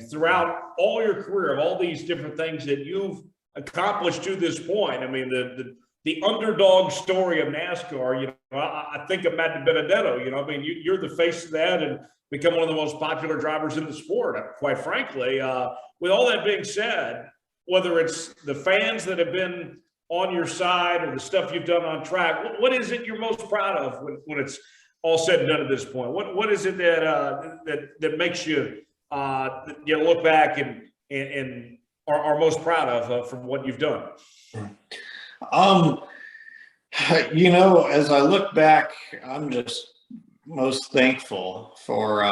throughout all your career of all these different things that you've accomplished to this point. I mean, the underdog story of NASCAR, you know, I think of Matt DiBenedetto, you know, I mean, you're the face of that and become one of the most popular drivers in the sport, quite frankly. With all that being said, whether it's the fans that have been on your side or the stuff you've done on track, what is it you're most proud of when it's all said and done at this point? What is it that makes you look back and are most proud of from what you've done? You know, as I look back, I'm just most thankful for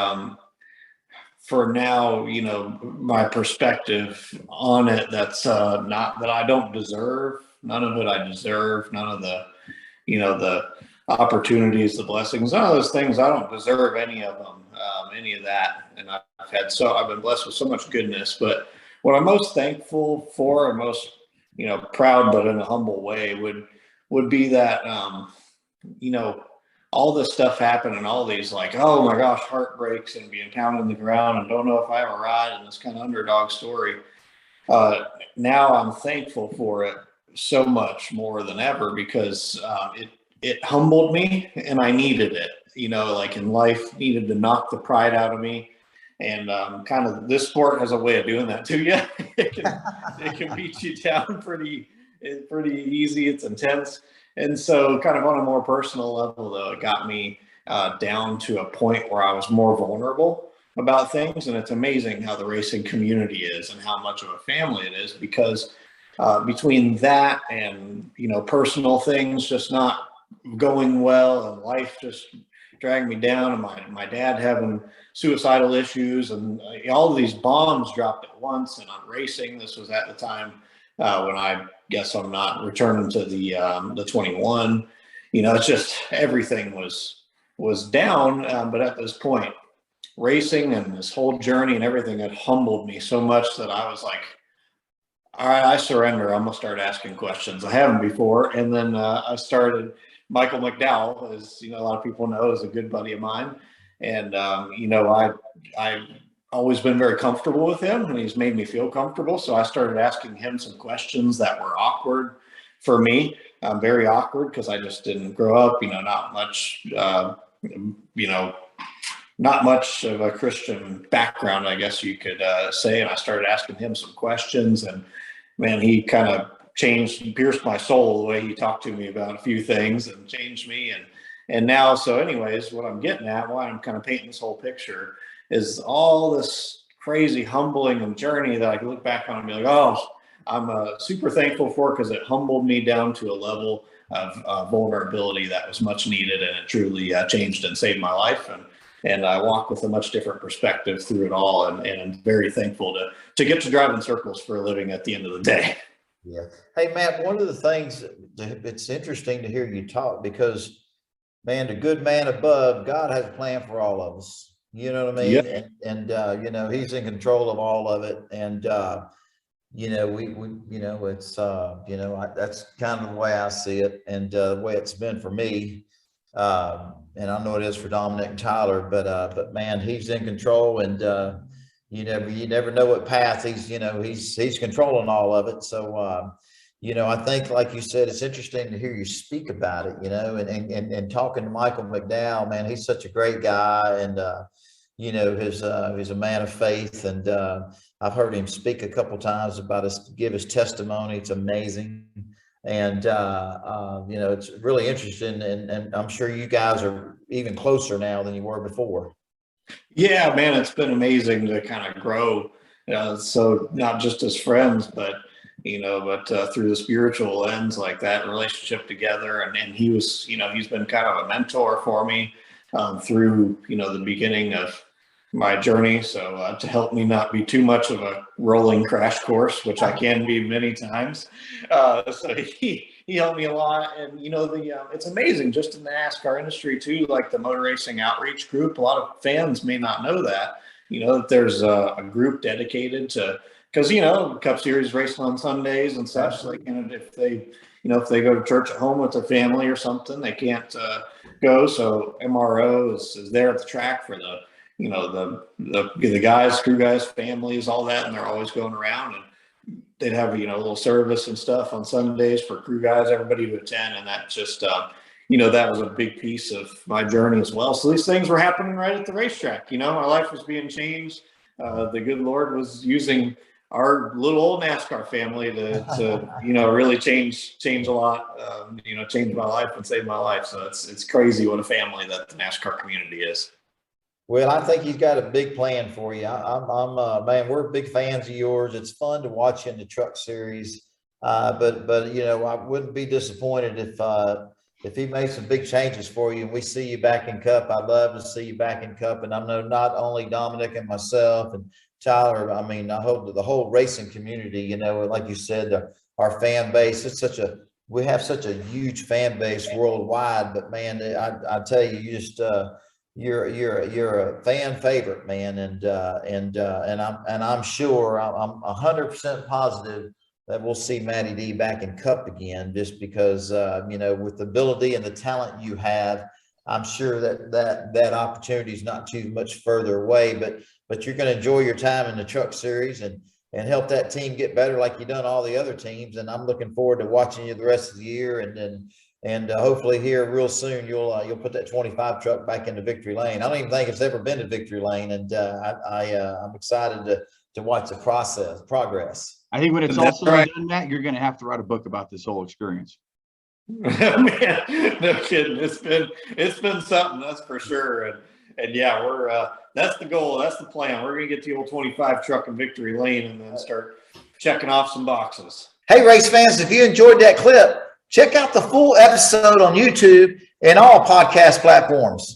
now, you know, my perspective on it. That's not that I don't deserve, none of it I deserve, none of the, you know, the opportunities, the blessings, none of those things. I don't deserve any of them, any of that. And I've been blessed with so much goodness. But what I'm most thankful for and most, you know, proud, but in a humble way, would be that, you know, all this stuff happened and all these like, oh my gosh, heartbreaks and being pounded in the ground and don't know if I have a ride and this kind of underdog story. Now I'm thankful for it so much more than ever because it humbled me and I needed it, you know, like in life needed to knock the pride out of me. And kind of this sport has a way of doing that to you. It can beat you down pretty easy. It's intense. And so kind of on a more personal level, though, it got me down to a point where I was more vulnerable about things. And it's amazing how the racing community is and how much of a family it is, because between that and, you know, personal things just not going well and life just dragging me down and my dad having suicidal issues and all of these bombs dropped at once and on racing. This was at the time when I guess I'm not returning to the 21. You know, it's just everything was down. But at this point, racing and this whole journey and everything had humbled me so much that I was like, all right, I surrender. I'm gonna start asking questions. I haven't before. And then I started. Michael McDowell, as you know, a lot of people know, is a good buddy of mine. And, you know, I've always been very comfortable with him and he's made me feel comfortable. So I started asking him some questions that were awkward for me, very awkward because I just didn't grow up, you know, not much, you know, not much of a Christian background, I guess you could say. And I started asking him some questions and man, he kind of pierced my soul the way he talked to me about a few things and changed me. And now, so anyways, what I'm getting at, why I'm kind of painting this whole picture is all this crazy humbling and journey that I can look back on and be like, oh, I'm super thankful for because it humbled me down to a level of vulnerability that was much needed. And it truly changed and saved my life. And I walk with a much different perspective through it all. And I'm very thankful to get to drive in circles for a living at the end of the day. Yeah. Hey, Matt, one of the things it's interesting to hear you talk because, man, the good man above, God has a plan for all of us. You know what I mean? Yep. And you know, he's in control of all of it. And, you know, we you know, it's, you know, that's kind of the way I see it and the way it's been for me. And I know it is for Dominic and Tyler, but man, he's in control and, you never know what path he's controlling all of it. So, you know, I think, like you said, it's interesting to hear you speak about it, you know, and talking to Michael McDowell, man, he's such a great guy. And, you know, he's a man of faith. And I've heard him speak a couple times about give his testimony. It's amazing. And, you know, it's really interesting. And I'm sure you guys are even closer now than you were before. Yeah, man, it's been amazing to kind of grow. So not just as friends, but through the spiritual lens, like that relationship together. And he was, you know, he's been kind of a mentor for me through, you know, the beginning of my journey. So to help me not be too much of a rolling crash course, which I can be many times. So he helped me a lot. And, you know, it's amazing just in the NASCAR industry too, like the motor racing outreach group. A lot of fans may not know that, you know, that there's a group dedicated to, because, you know, Cup Series racing on Sundays and such, like, and if they go to church at home with their family or something, they can't go. So MRO is there at the track for the, the guys, crew guys, families, all that, and they're always going around, and they'd have, a little service and stuff on Sundays for crew guys, everybody to attend. And that just, that was a big piece of my journey as well. So these things were happening right at the racetrack. My life was being changed. The good Lord was using our little old NASCAR family to really change a lot, change my life and save my life. So it's crazy what a family that the NASCAR community is. Well, I think he's got a big plan for you. I'm man, we're big fans of yours. It's fun to watch you in the Truck Series. But I wouldn't be disappointed if he made some big changes for you and we see you back in Cup. I'd love to see you back in Cup. And I know not only Dominic and myself and Tyler, I mean, I hope the whole racing community, like you said, our fan base, we have such a huge fan base worldwide, but man, I tell you, you just, you're a fan favorite, man. And I'm sure I'm 100% positive that we'll see Matty D back in Cup again, just because, with the ability and the talent you have, I'm sure that opportunity is not too much further away, but you're going to enjoy your time in the Truck Series and help that team get better like you've done all the other teams. And I'm looking forward to watching you the rest of the year. And hopefully here real soon, you'll put that 25 truck back into victory lane. I don't even think it's ever been to victory lane. And I'm excited to watch the progress. I think when it's all said and done, Matt, you're going to have to write a book about this whole experience. Man, no kidding. It's been something, that's for sure. And yeah, we're that's the goal. That's the plan. We're going to get the old 25 truck in victory lane and then start checking off some boxes. Hey, race fans, if you enjoyed that clip, check out the full episode on YouTube and all podcast platforms.